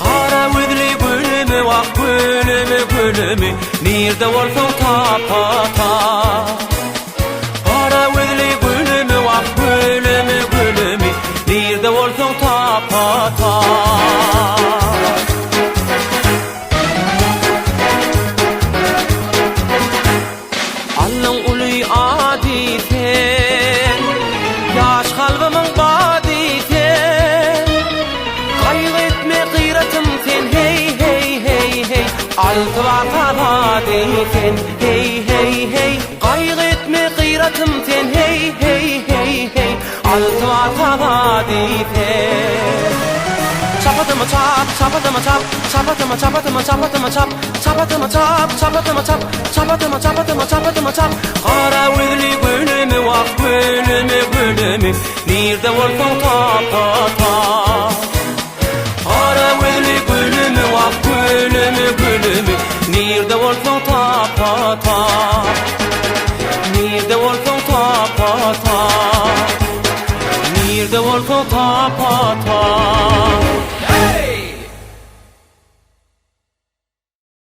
Ara widli gülümü vah gülümü Nirde olsun tapa ta Ara widli gülümü vah gülümü Nirde olsun tapa ta Allah'ın ulu aditen Yaş kalbımın baditen Kaygı etme gıyratım sen hey hey hey hey Altı vaka baditen hey hey hey Kaygı etme gıyratım sen hey hey hey hey Altı vaka baditen Çapatıma çap, çapatıma çap, çapatıma çapatıma çapatıma çap, çapatıma çap, çapatıma çap, çapatıma çapatıma çapatıma çap. Kara widli gülümü vah gülümü Nirde olsun tapa ta. Kara widli gülümü vah gülümü Nirde olsun tapa ta. Nirde olsun tapa ta. Nirde olsun tapa ta.